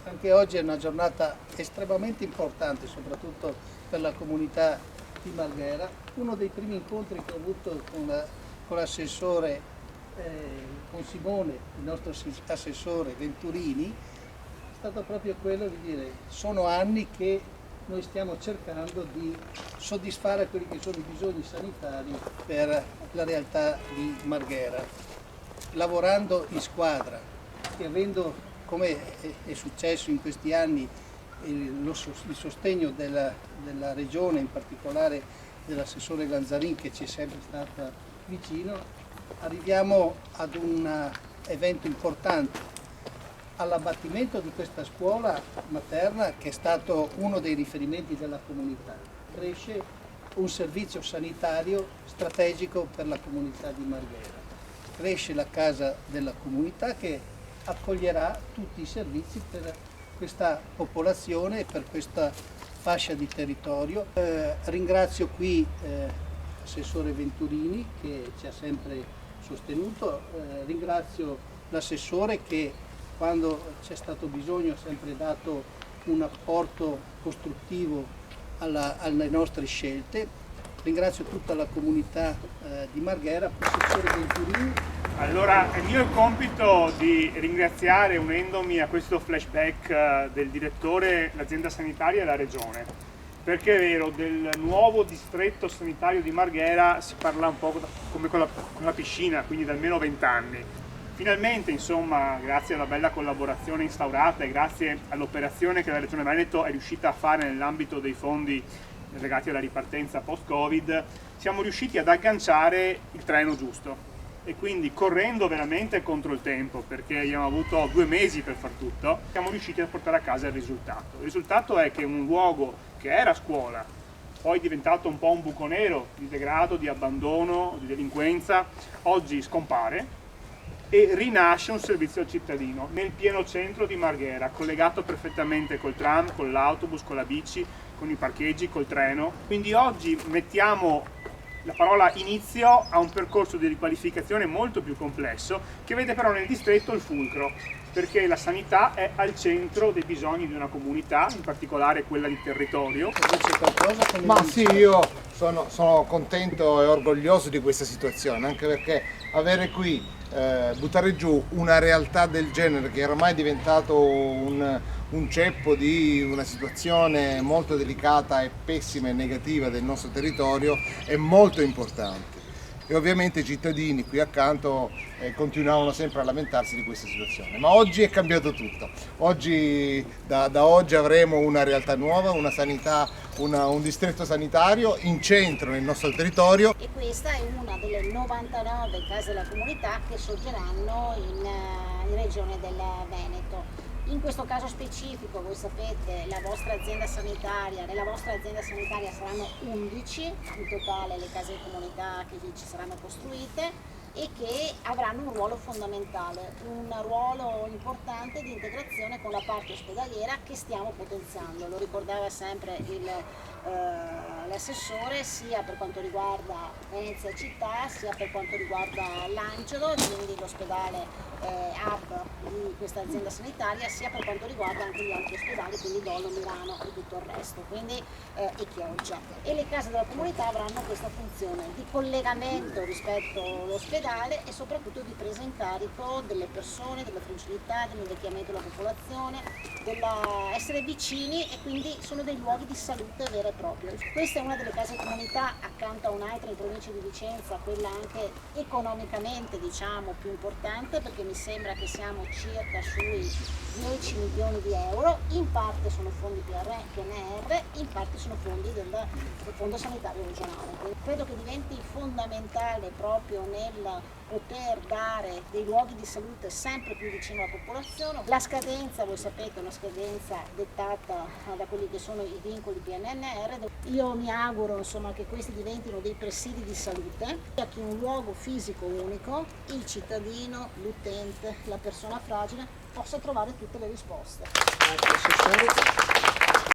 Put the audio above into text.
Anche oggi è una giornata estremamente importante, soprattutto per la comunità di Marghera. Uno dei primi incontri che ho avuto con l'assessore, con Simone, il nostro assessore Venturini, è stato proprio quello di dire: sono anni che noi stiamo cercando di soddisfare quelli che sono i bisogni sanitari per la realtà di Marghera, lavorando in squadra e avendo, come è successo in questi anni, il sostegno della Regione, in particolare dell'assessore Lanzarin, che ci è sempre stata vicino. Arriviamo ad un evento importante, all'abbattimento di questa scuola materna che è stato uno dei riferimenti della comunità. Cresce un servizio sanitario strategico per la comunità di Marghera. Cresce la casa della comunità che accoglierà tutti i servizi per questa popolazione e per questa fascia di territorio. Ringrazio qui l'assessore Venturini che ci ha sempre sostenuto, ringrazio l'assessore che quando c'è stato bisogno ha sempre dato un apporto costruttivo alle nostre scelte. Ringrazio tutta la comunità di Marghera, l'assessore Venturini. Allora, è mio il compito di ringraziare, unendomi a questo flashback del direttore, l'azienda sanitaria e la regione, perché è vero, del nuovo distretto sanitario di Marghera si parla un po' come con la piscina, quindi da almeno 20 anni. Finalmente, insomma, grazie alla bella collaborazione instaurata e grazie all'operazione che la Regione Veneto è riuscita a fare nell'ambito dei fondi legati alla ripartenza post-Covid, siamo riusciti ad agganciare il treno giusto. E quindi, correndo veramente contro il tempo, perché abbiamo avuto 2 mesi per far tutto, siamo riusciti a portare a casa il risultato. Il risultato è che un luogo che era scuola, poi è diventato un po' un buco nero di degrado, di abbandono, di delinquenza, oggi scompare e rinasce un servizio al cittadino nel pieno centro di Marghera, collegato perfettamente col tram, con l'autobus, con la bici, con i parcheggi, col treno. Quindi oggi mettiamo la parola inizio a un percorso di riqualificazione molto più complesso, che vede però nel distretto il fulcro, perché la sanità è al centro dei bisogni di una comunità, in particolare quella di territorio. Ma sì, io sono contento e orgoglioso di questa situazione, anche perché avere qui, buttare giù una realtà del genere che ormai è diventato un ceppo di una situazione molto delicata e pessima e negativa del nostro territorio è molto importante. E ovviamente i cittadini qui accanto continuavano sempre a lamentarsi di questa situazione, ma oggi è cambiato tutto. Oggi, da oggi avremo una realtà nuova, una sanità, un distretto sanitario in centro nel nostro territorio. E questa è una delle 99 case della comunità che sorgeranno in regione del Veneto. In questo caso specifico, voi sapete, nella vostra azienda sanitaria saranno 11 in totale le case di comunità che ci saranno costruite e che avranno un ruolo fondamentale, un ruolo importante di integrazione con la parte ospedaliera che stiamo potenziando. Lo ricordava sempre l'assessore, sia per quanto riguarda Venezia città, sia per quanto riguarda l'Angelo, quindi l'ospedale hub di questa azienda sanitaria, sia per quanto riguarda anche gli altri ospedali, quindi Dolo, Milano e tutto il resto, quindi e Chioggia. E le case della comunità avranno questa funzione di collegamento rispetto all'ospedale e soprattutto di presa in carico delle persone, della fragilità, dell'invecchiamento della popolazione, essere vicini, e quindi sono dei luoghi di salute vera e propria. Questa è una delle case comunità accanto a un'altra in provincia di Vicenza, quella anche economicamente diciamo più importante, perché mi sembra che siamo circa sui 10 milioni di euro, in parte sono fondi PNR, in parte sono fondi del Fondo Sanitario Regionale. Credo che diventi fondamentale proprio nel poter dare dei luoghi di salute sempre più vicino alla popolazione. La scadenza, voi sapete, è una scadenza dettata da quelli che sono i vincoli PNRR. Io mi auguro insomma che questi diventino dei presidi di salute, che in un luogo fisico unico il cittadino, l'utente, la persona fragile possa trovare tutte le risposte. Assessore.